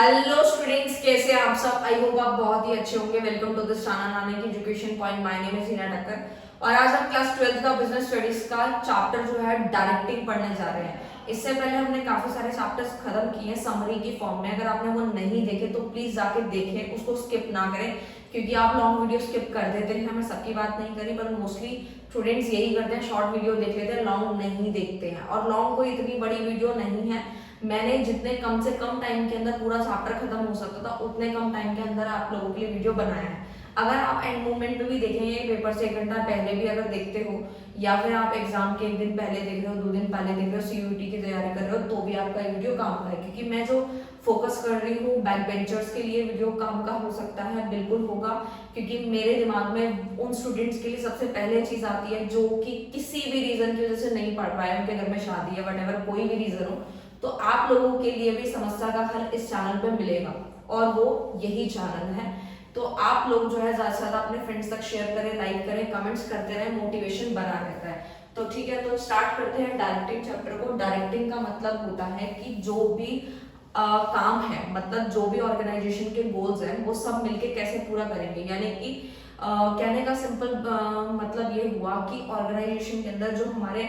Hello students, कैसे हैं आप सब। आई होप आप बहुत ही अच्छे होंगे। Welcome to this channel Nanak education point. My name is Hina Takkar और आज हम क्लास 12th का बिजनेस स्टडीज का चैप्टर जो है डायरेक्टिंग पढ़ने जा रहे हैं। इससे पहले हमने काफी सारे चैप्टर्स खत्म किए हैं समरी की फॉर्म में। अगर आपने वो नहीं देखे तो प्लीज जाके देखें, उसको स्किप ना करें, क्योंकि आप लॉन्ग वीडियो स्किप कर देते हैं। मैं सबकी बात नहीं करी, पर मोस्टली स्टूडेंट्स यही करते हैं, शॉर्ट वीडियो देख लेते हैं, लॉन्ग नहीं देखते हैं। और लॉन्ग कोई इतनी बड़ी वीडियो नहीं है। मैंने जितने कम से कम टाइम के अंदर पूरा चैप्टर खत्म हो सकता था, उतने कम टाइम के अंदर आप लोगों के लिए वीडियो बनाया है। अगर आप एंड मोमेंट पे भी देखेंगे, पेपर से 1 घंटा पहले भी अगर देखते हो, या फिर आप एग्जाम के 1 दिन पहले देख रहे हो, 2 दिन पहले देख रहे हो, सीयूईटी की तैयारी कर रहे हो, तो भी आपका वीडियो काम का है। क्योंकि मैं जो फोकस कर रही हूँ बैक बेंचर्स के लिए वीडियो काम का हो सकता है, बिल्कुल होगा। क्योंकि मेरे दिमाग में उन स्टूडेंट्स के लिए सबसे पहले चीज आती है जो कि किसी भी रीजन की वजह से नहीं पढ़ पाए, उनके घर में शादी है, वट कोई भी रीजन हो, तो आप लोगों के लिए भी समस्या का हल इस चैनल पे मिलेगा और वो यही चैनल है। तो आप लोग जो है ज्यादा से ज्यादा अपने फ्रेंड्स तक शेयर करें, लाइक करें, कमेंट्स करते रहें, मोटिवेशन बना रहता है। तो ठीक है, तो स्टार्ट करते हैं डायरेक्टिंग चैप्टर को। डायरेक्टिंग का मतलब होता है कि जो भी काम है, मतलब जो भी ऑर्गेनाइजेशन के गोल्स हैं, वो सब मिलके कैसे पूरा करेंगे। यानी कि कहने का सिंपल मतलब ये हुआ कि ऑर्गेनाइजेशन के अंदर जो हमारे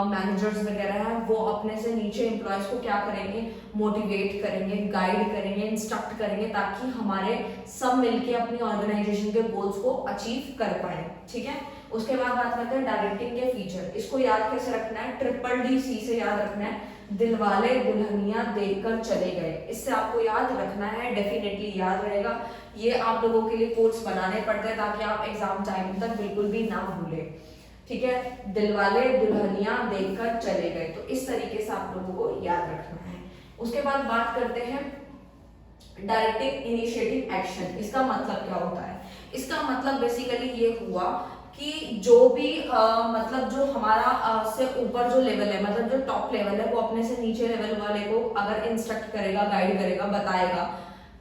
मैनेजर्स वगैरह हैं, वो अपने से नीचे एम्प्लॉयज को क्या करेंगे, मोटिवेट करेंगे, गाइड करेंगे, इंस्ट्रक्ट करेंगे, ताकि हमारे सब मिलके अपनी ऑर्गेनाइजेशन के गोल्स को अचीव कर पाए। ठीक है, उसके बाद बात करते हैं डायरेक्टिंग के फीचर। इसको याद कैसे रखना है, DDC से याद रखना है, दिलवाले दुल्हनिया देखकर चले गए। इससे आपको याद रखना है, डेफिनेटली याद रहेगा। ये आप लोगों के लिए कोर्स बनाने पड़ते हैं ताकि आप एग्जाम टाइम तक बिल्कुल भी ना भूले। ठीक है, दिलवाले दुल्हनिया देखकर चले गए, तो इस तरीके से आप लोगों को याद रखना है। उसके बाद बात करते हैं डायरेक्टिंग इनिशिएटिव एक्शन। इसका मतलब क्या होता है? इसका मतलब बेसिकली ये हुआ कि जो भी मतलब जो हमारा से ऊपर जो लेवल है, मतलब जो टॉप लेवल है, वो अपने से नीचे लेवल वाले को अगर इंस्ट्रक्ट करेगा, गाइड करेगा, बताएगा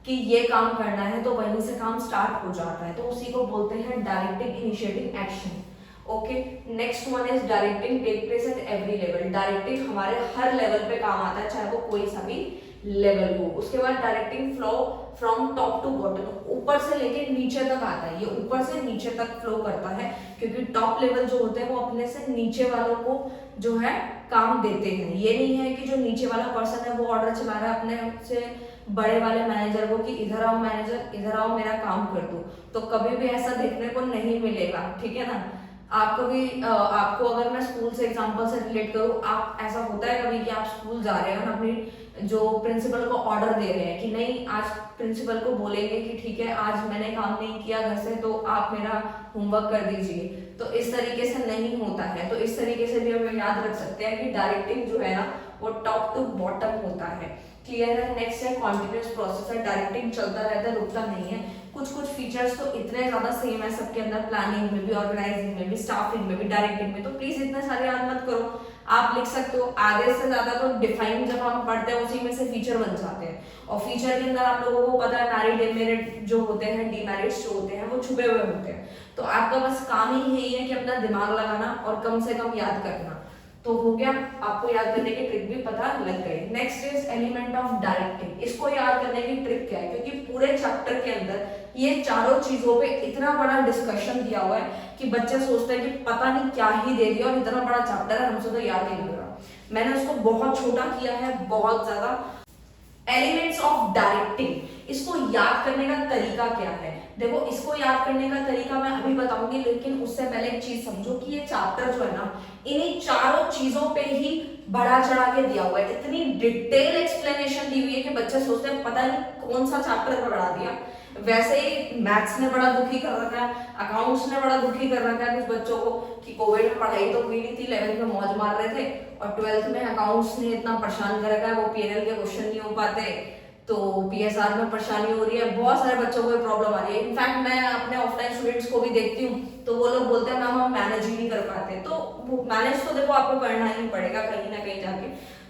कि ये काम करना है, तो वहीं से काम स्टार्ट हो जाता है। तो उसी को बोलते हैं directing initiative action. Okay, next one is directing take place at every level. Directing हमारे हर लेवल पे काम आता है, चाहे वो कोई सा भी लेवल हो। उसके बाद directing flow from top to bottom, ऊपर से लेके नीचे तक आता है। ये ऊपर से नीचे तक फ्लो करता है, क्योंकि टॉप लेवल जो होते हैं वो अपने से नीचे वालों को जो है काम देते हैं। ये नहीं है कि जो नीचे वाला पर्सन है वो ऑर्डर चला रहा है अपने से बड़े वाले मैनेजर को कि इधर आओ मैनेजर, इधर आओ, मेरा काम कर दो। तो कभी भी ऐसा देखने को नहीं मिलेगा। ठीक है ना, आपको भी आपको अगर मैं स्कूल से एग्जांपल से रिलेट करूँ, आप ऐसा होता है कभी कि आप स्कूल जा रहे हो ना, अपनी जो प्रिंसिपल को ऑर्डर दे रहे हैं कि नहीं, आज प्रिंसिपल को बोलेंगे कि ठीक है आज मैंने काम नहीं किया घर से, तो आप मेरा होमवर्क कर दीजिए। तो इस तरीके से नहीं होता है। तो इस तरीके से भी हम याद रख सकते हैं कि डायरेक्टिंग जो है ना, वो टॉप टू बॉटम होता है। क्लियर है? नेक्स्ट है कॉन्टिन्यूअस प्रोसेस है। डायरेक्टिंग चलता रहता है, रुकता नहीं है। कुछ कुछ फीचर्स तो इतने ज्यादा सेम है सबके अंदर, प्लानिंग में भी, ऑर्गेनाइजिंग में भी, स्टाफिंग में भी, डायरेक्टिंग में। तो प्लीज इतने सारे याद मत करो, आप लिख सकते हो। आधे से ज्यादा तो डिफाइन जब हम पढ़ते हैं उसी में से फीचर बन जाते हैं। और फीचर के अंदर आप लोगों को पता है मेरिट डिमेरिट जो होते हैं, डीमेरिट्स जो होते हैं, वो छुपे हुए होते हैं। तो आपका बस काम ही यही है कि अपना दिमाग लगाना और कम से कम याद करना। तो हो गया, आपको याद करने की ट्रिक भी पता लग गई। Next is element of directing. इसको याद करने की ट्रिक क्या है? क्योंकि पूरे चैप्टर के अंदर ये चारों चीजों पे इतना बड़ा डिस्कशन दिया हुआ है कि बच्चे सोचते हैं कि पता नहीं क्या ही दे दिया और इतना बड़ा चैप्टर है, हमसे तो याद ही नहीं हो रहा। मैंने उसको बहुत छोटा किया है, बहुत ज्यादा। एलिमेंट्स ऑफ डायरेक्टिंग, इसको याद करने का तरीका क्या है? देखो, इसको याद करने का तरीका मैं अभी बताऊंगी, लेकिन उससे पहले एक चीज समझो कि ये चैप्टर जो है ना, इन्हीं चारों चीजों पे ही बढ़ा चढ़ा के दिया हुआ है। इतनी डिटेल एक्सप्लेनेशन दी हुई है कि बच्चे सोचते हैं पता नहीं कौन सा चैप्टर में बढ़ा दिया। वैसे ही मैथ्स ने बड़ा दुखी कर रखा है, अकाउंट्स ने बड़ा दुखी कर रखा है कुछ बच्चों को कि कोविड में पढ़ाई तो हुई नहीं थी, 11th में मौज मार रहे थे, और 12th में अकाउंट्स ने इतना परेशान कर रखा है, वो PNL के क्वेश्चन नहीं हो पाते, तो PSR में परेशानी हो रही है। बहुत सारे बच्चों को ये प्रॉब्लम आ रही है। इनफैक्ट मैं अपने ऑफलाइन स्टूडेंट्स को भी देखती हूँ, तो वो लोग बोलते हैं मैम हम मैनेज ही नहीं कर पाते। तो मैनेज तो देखो आपको करना ही पड़ेगा कहीं ना कहीं जाके,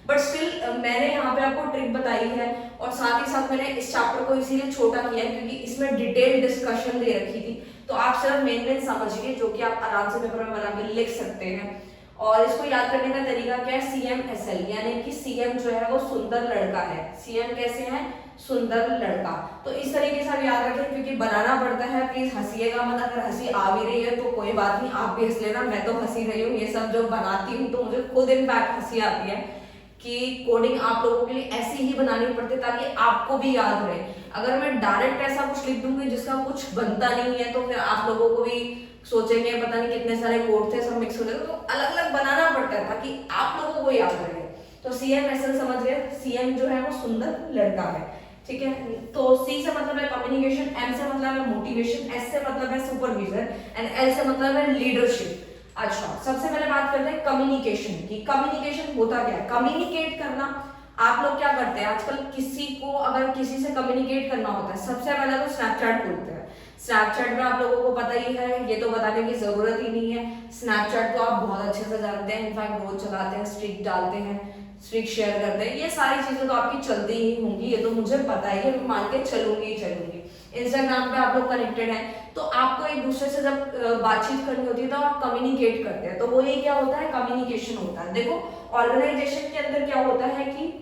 बट स्टिल मैंने यहाँ पे आपको ट्रिक बताई है। और साथ ही साथ मैंने इस चैप्टर को इसीलिए छोटा किया है क्योंकि इसमें डिटेल डिस्कशन दे रखी थी। तो आप सिर्फ मेन समझिए, जो कि आप आराम से पेपर में बना के लिख सकते हैं। और इसको याद करने का तरीका क्या है? CMSL, यानी कि CM जो है वो सुंदर लड़का है। CM कैसे है? सुंदर लड़का। तो इस तरीके से आप याद रखें, क्योंकि बनाना पड़ता है। प्लीज हंसीएगा मत, अगर हंसी आ भी रही है तो कोई बात नहीं, आप भी हंस लेना, मैं तो हंसी रही हूँ। ये सब जो बनाती हूँ तो मुझे खुद इनफैक्ट हंसी आती है कि कोडिंग आप लोगों के लिए ऐसी ही बनानी पड़ती है ताकि आपको भी याद रहे। अगर मैं डायरेक्ट ऐसा कुछ लिख दूंगी जिसका कुछ बनता नहीं है तो फिर आप लोगों को भी सोचेंगे पता नहीं कितने सारे कोड थे, सब मिक्स हो जाएगा। तो अलग अलग बनाना पड़ता है ताकि आप लोगों को याद रहे। तो सीएम एसएल समझ गए, सीएम जो है वो सुंदर लड़का है, ठीक है। तो सी से मतलब है कम्युनिकेशन, एम से मतलब है मोटिवेशन, एस से मतलब है सुपरविजन एंड एल से मतलब है लीडरशिप। अच्छा, सबसे पहले बात करते हैं कम्युनिकेशन की। कम्युनिकेशन होता क्या है? कम्युनिकेट करना। आप लोग क्या करते हैं आजकल, किसी को अगर किसी से कम्युनिकेट करना होता है सबसे पहले तो स्नैपचैट खोलते हैं। स्नैपचैट में आप लोगों को पता ही है, ये तो बताने की जरूरत ही नहीं है, स्नैपचैट तो आप बहुत अच्छे से जानते हैं, इनफैक्ट रोज चलाते हैं, स्ट्रिक डालते हैं, स्ट्रिक शेयर करते हैं, ये सारी चीजें तो आपकी चलती ही होंगी, ये तो मुझे पता ही है, मैं मान के चलूंगी ही चलूंगी। इंस्टाग्राम पे आप लोग कनेक्टेड हैं, तो आपको एक दूसरे से जब बातचीत करनी होती है तो आप कम्युनिकेट करते हैं, तो वो ये क्या होता है, कम्युनिकेशन होता है। देखो ऑर्गेनाइजेशन के अंदर क्या होता है कि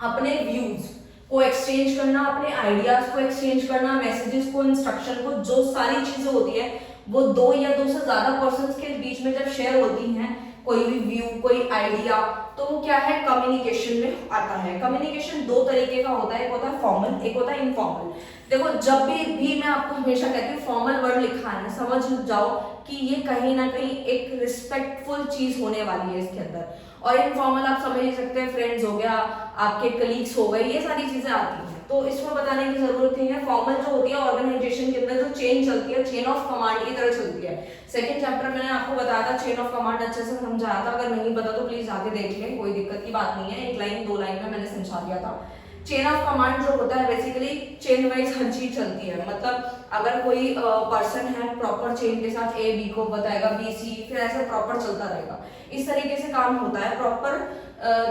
अपने व्यूज को एक्सचेंज करना, अपने आइडियाज को एक्सचेंज करना, मैसेजेस को, इंस्ट्रक्शन को, जो सारी चीजें होती है वो दो या दो से ज्यादा पर्संस के बीच में जब शेयर होती हैं, कोई भी व्यू, कोई आइडिया, तो वो क्या है, कम्युनिकेशन में आता है। कम्युनिकेशन दो तरीके का होता है, एक होता है फॉर्मल, एक होता है इनफॉर्मल। देखो जब भी मैं आपको हमेशा कहती हूँ फॉर्मल वर्ड लिखा है ना, समझ जाओ कि ये कहीं ना कहीं एक रिस्पेक्टफुल चीज होने वाली है इसके अंदर। और इनफॉर्मल आप समझ ही सकते हैं, फ्रेंड्स हो गया, आपके कलीग्स हो गए, ये सारी चीजें आती हैं, तो इसमें बताने की जरूरत नहीं है। फॉर्मल जो होती है ऑर्गेनाइजेशन के अंदर जो चेन चलती है, चेन ऑफ कमांड की तरह चलती है। सेकंड चैप्टर मैंने आपको बताया था, चेन ऑफ कमांड अच्छे से समझाया था, अगर नहीं पता तो प्लीज आके देख लें, कोई दिक्कत की बात नहीं है, एक लाइन दो लाइन में मैंने समझा दिया था। चेन ऑफ कमांड जो होता है बेसिकली चेन वाइज हर चीज चलती है, मतलब अगर कोई पर्सन है प्रॉपर चेन के साथ ए बी को बताएगा, बी सी, फिर ऐसे प्रॉपर चलता रहेगा, इस तरीके से काम होता है, प्रॉपर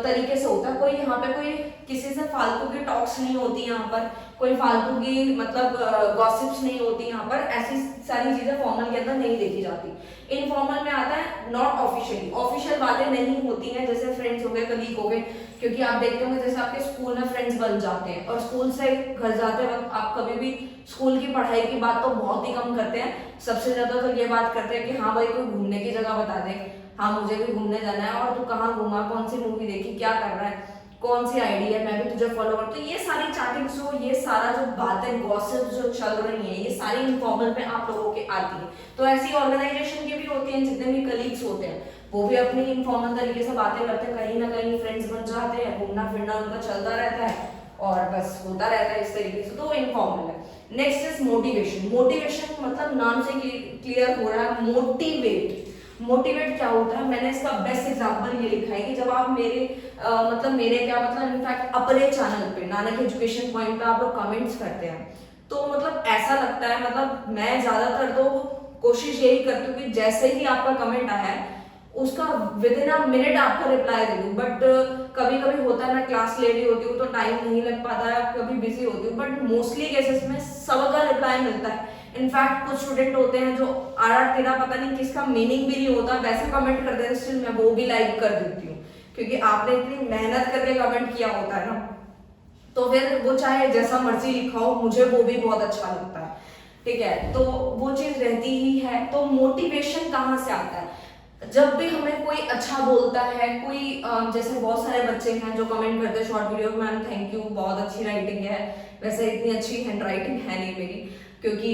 तरीके से होता है। कोई यहाँ पे कोई किसी से फालतू की टॉक्स नहीं होती, यहाँ पर कोई फालतू की मतलब गॉसिप्स नहीं होती, यहाँ पर ऐसी सारी चीजें फॉर्मल के अंदर नहीं देखी जाती। इनफॉर्मल में आता है नॉट ऑफिशियली, ऑफिशियल बातें नहीं होती हैं, जैसे फ्रेंड्स हो गए, कलीग हो गए, क्योंकि आप देखते होंगे जैसे आपके स्कूल में फ्रेंड्स बन जाते हैं और स्कूल से घर जाते वक्त आप कभी भी स्कूल की पढ़ाई की बात तो बहुत ही कम करते हैं, सबसे ज्यादा तो ये बात करते हैं कि हाँ भाई कोई घूमने की जगह बता दे, हाँ मुझे भी घूमने जाना है, और तू कहाँ घूमा, कौन सी मूवी देखी, क्या कर रहा है, कौन सी आईडी है, मैं भी तुझे फॉलो करती हूँ, ये सारी चैटिंग्स जो, ये सारा जो बातें गॉसिप जो चल रही है, ये सारी इनफॉर्मल में आप लोगों के आती है। तो ऐसी ऑर्गेनाइजेशन के भी होते हैं, जितने भी कलीग्स होते हैं वो भी अपनी इनफॉर्मल तरीके से बातें करते हैं, कहीं ना कहीं फ्रेंड्स बन जाते हैं, घूमना फिरना उनका चलता रहता है और बस होता रहता है इस तरीके से, तो वो इनफॉर्मल है। Next is motivation. मोटिवेशन मतलब नाम से क्लियर हो रहा है, मोटिवेट। मोटिवेट क्या होता है, मैंने इसका बेस्ट एग्जांपल ये लिखा है कि जब आप मतलब मेरे क्या मतलब इनफैक्ट अपने चैनल पे नानक एजुकेशन पॉइंट पे आप लोग कमेंट्स करते हैं, तो मतलब ऐसा लगता है, मतलब मैं ज्यादातर तो कोशिश यही करती हूँ कि जैसे ही आपका कमेंट आया है उसका विद इन अ मिनट आपको रिप्लाई दे दूं, बट कभी कभी होता है मैं क्लास ले रही होती हूँ तो टाइम नहीं लग पाता है, कभी बिजी होती हूँ, बट मोस्टली केसेस में सबका रिप्लाई मिलता है। इनफैक्ट कुछ स्टूडेंट होते हैं जो आर तेरा पता नहीं किसका मीनिंग भी नहीं होता, वैसे कमेंट कर देते हैं, स्टिल मैं वो भी लाइक कर देती हूँ, क्योंकि आपने इतनी मेहनत करके कमेंट किया होता है ना, तो फिर वो चाहे जैसा मर्जी लिखा हो, मुझे वो भी बहुत अच्छा लगता है, ठीक है, तो वो चीज रहती ही है। तो मोटिवेशन कहाँ से आता है, जब भी हमें कोई अच्छा बोलता है, कोई जैसे बहुत सारे बच्चे हैं जो कमेंट करते हैं शॉर्ट वीडियो में, मैम थैंक यू, बहुत अच्छी राइटिंग है, वैसे इतनी अच्छी हैंड राइटिंग है नहीं मेरी, क्योंकि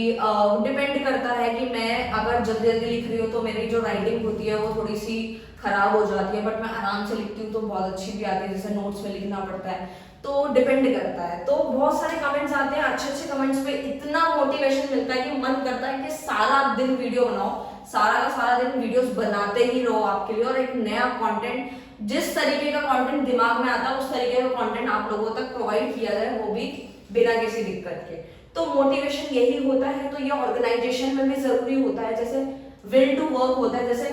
डिपेंड करता है कि मैं अगर जल्दी जल्दी लिख रही हूँ तो मेरी जो राइटिंग होती है वो थोड़ी सी खराब हो जाती है, बट मैं आराम से लिखती हूँ तो बहुत अच्छी भी आती है, जैसे नोट्स में लिखना पड़ता है, तो डिपेंड करता है। तो बहुत सारे कमेंट्स आते हैं, अच्छे अच्छे कमेंट्स पे इतना मोटिवेशन मिलता है कि मन करता है कि सारा दिन वीडियो बनाओ, सारा का सारा दिन वीडियोस बनाते ही रहो आपके लिए, और एक नया कंटेंट, जिस तरीके का कंटेंट दिमाग में आता है उस तरीके का कंटेंट आप लोगों तक प्रोवाइड किया जाए, वो भी बिना किसी दिक्कत के। तो मोटिवेशन यही होता है, तो ये ऑर्गेनाइजेशन में भी जरूरी होता है, जैसे विल टू वर्क होता है, जैसे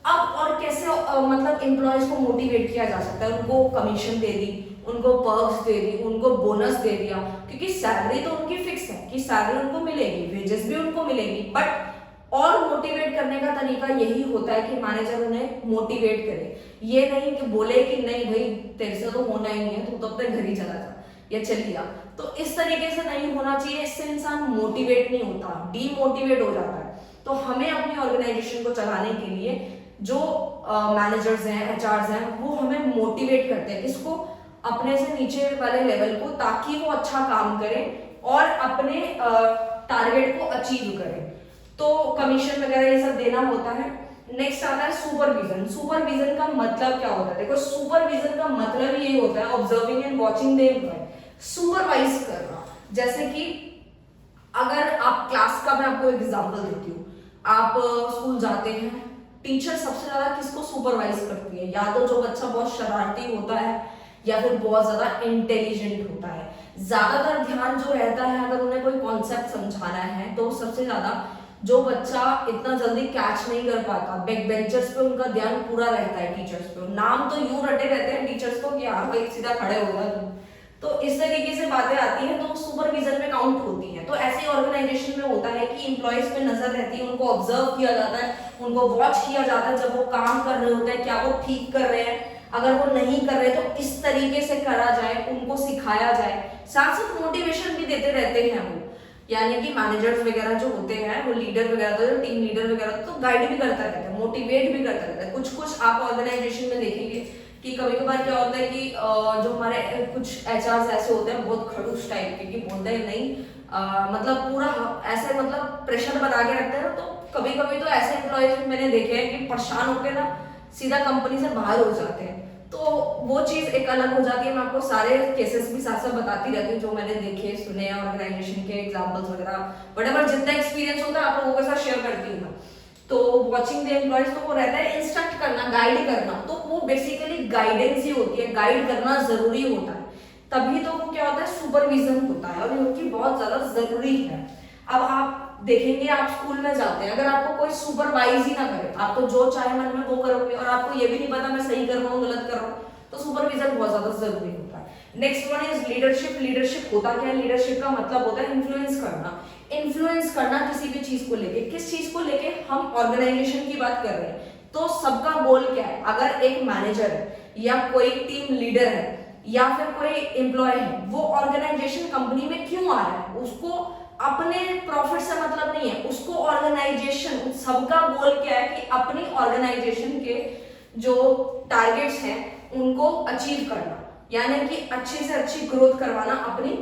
अब और कैसे मतलब एम्प्लॉयज को मोटिवेट किया जा सकता है, उनको कमीशन दे दी, उनको पर्क्स दे दी, उनको बोनस दे दिया, क्योंकि सैलरी तो उनकी फिक्स है कि सैलरी उनको मिलेगी, वेजेस भी उनको मिलेगी, बट और मोटिवेट करने का तरीका यही होता है कि मैनेजर उन्हें मोटिवेट करे, ये नहीं कि बोले कि नहीं भाई तेरे से तो होना ही नहीं है, तू तो अपने घर ही चला जा या चली जा, तो इस तरीके से नहीं होना चाहिए, इससे इंसान मोटिवेट नहीं होता, डीमोटिवेट हो जाता है। तो हमें अपनी ऑर्गेनाइजेशन को चलाने के लिए जो मैनेजर्स हैं, एचआरस हैं, वो हमें मोटिवेट करते हैं इसको अपने से नीचे वाले लेवल को, ताकि वो अच्छा काम करें और अपने टारगेट को अचीव करें। तो कमीशन वगैरह ये सब देना होता है। नेक्स्ट आता है सुपरविजन। सुपरविजन का मतलब क्या होता है? देखो, सुपरविजन का मतलब ये होता है observing and watching the employee, supervise करना। जैसे कि अगर आप क्लास का, मैं आपको एग्जांपल देती हूँ, आप स्कूल जाते हैं, टीचर सबसे ज्यादा किसको सुपरवाइज करती है? या तो जो बच्चा बहुत शरारती होता है या फिर बहुत ज्यादा इंटेलिजेंट होता है। ज्यादातर ध्यान जो रहता है, अगर उन्हें कोई कॉन्सेप्ट समझाना है, तो सबसे ज्यादा जो बच्चा इतना जल्दी कैच नहीं कर पाता, बैक बेंचर्स पे उनका ध्यान पूरा रहता है टीचर्स पे। नाम तो यूं रटे रहते हैं टीचर्स को कि यार भाई सीधा खड़े हो जाओ। तो इस तरीके से बातें आती हैं, तो सुपरविजन में काउंट होती हैं। तो ऐसे ऑर्गेनाइजेशन में होता है कि इंप्लॉयज पे नजर रहती है, उनको ऑब्जर्व किया जाता है, उनको वॉच किया जाता है जब वो काम कर रहे होते हैं, क्या वो ठीक कर रहे हैं, अगर वो नहीं कर रहे तो इस तरीके से करा जाए, उनको सिखाया जाए। साथ साथ मोटिवेशन भी देते रहते हैं वो, यानी कि मैनेजर्स वगैरह जो होते हैं, वो लीडर वगैरह, तो टीम लीडर वगैरह, तो गाइड भी करता रहता है, मोटिवेट भी करता रहता है। कुछ कुछ आप ऑर्गेनाइजेशन में देखेंगे कि कभी कभार क्या होता है कि जो हमारे कुछ एचआरस ऐसे होते हैं बहुत खड़ूस टाइप के, कि बोलते हैं नहीं, मतलब पूरा ऐसे मतलब प्रेशर बना के रखते हैं। तो कभी कभी तो ऐसे एम्प्लॉयज मैंने देखे हैं कि परेशान होकर ना सीधा कंपनी से बाहर हो जाते हैं। तो वो चीज एक अलग हो जाती है। मैं आपको सारे केसेस भी साथ साथ बताती रहती हूँ जो मैंने देखे सुने ऑर्गेनाइजेशन के एग्जांपल्स वगैरह, वटेवर जितना एक्सपीरियंस होता है आप लोगों के साथ शेयर करती हूँ मैं। तो वॉचिंग द एम्प्लॉयज, तो वो रहता है इंस्ट्रक्ट करना, गाइड करना। तो वो बेसिकली गाइडेंस ही होती है, गाइड करना जरूरी होता है, तभी तो वो क्या होता है सुपरविजन होता है, और ये बहुत ज्यादा जरूरी है। अब आप देखेंगे, आप स्कूल में जाते हैं, अगर आपको कोई सुपरवाइज ही ना करे, आप तो जो चाहे मन में वो करोगे और आपको ये भी नहीं पता मैं सही कर रहा हूँ गलत कर रहा हूँ, तो सुपरविजन बहुत ज्यादा जरूरी होता है। Next one is leadership. Leadership होता क्या है? लीडरशिप का मतलब होता है इन्फ्लुएंस करना। इन्फ्लुएंस करना किसी भी चीज को लेके, किस चीज को लेके? हम ऑर्गेनाइजेशन की बात कर रहे हैं, तो सबका गोल क्या है? अगर एक मैनेजर है या कोई टीम लीडर है या फिर कोई एम्प्लॉय है, वो ऑर्गेनाइजेशन कंपनी में क्यों आ रहा है? उसको अपने प्रॉफिट से मतलब नहीं है, उसको ऑर्गेनाइजेशन, सबका गोल क्या है कि अपनी ऑर्गेनाइजेशन के जो टारगेट्स हैं उनको अचीव करना, यानी कि अच्छे से अच्छी ग्रोथ करवाना अपनी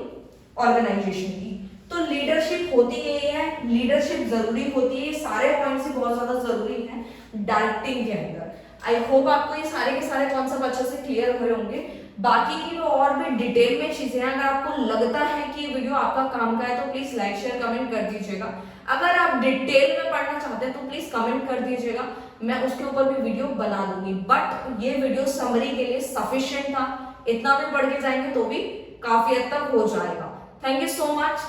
ऑर्गेनाइजेशन की। तो लीडरशिप होती यही है, लीडरशिप जरूरी होती है। सारे पॉइंट्स ही बहुत ज्यादा जरूरी हैं डायरेक्टिंग के अंदर। आई होप आपको ये सारे के सारे कॉन्सेप्ट अच्छे से क्लियर हुए होंगे। बाकी की जो और भी डिटेल में चीजें हैं, अगर आपको लगता है कि वीडियो आपका काम का है तो प्लीज लाइक शेयर कमेंट कर दीजिएगा। अगर आप डिटेल में पढ़ना चाहते हैं तो प्लीज कमेंट कर दीजिएगा, मैं उसके ऊपर भी वीडियो बना दूंगी। बट ये वीडियो समरी के लिए सफिशिएंट था, इतना भी पढ़ के जाएंगे तो भी काफी हद तक हो जाएगा। Thank you so much.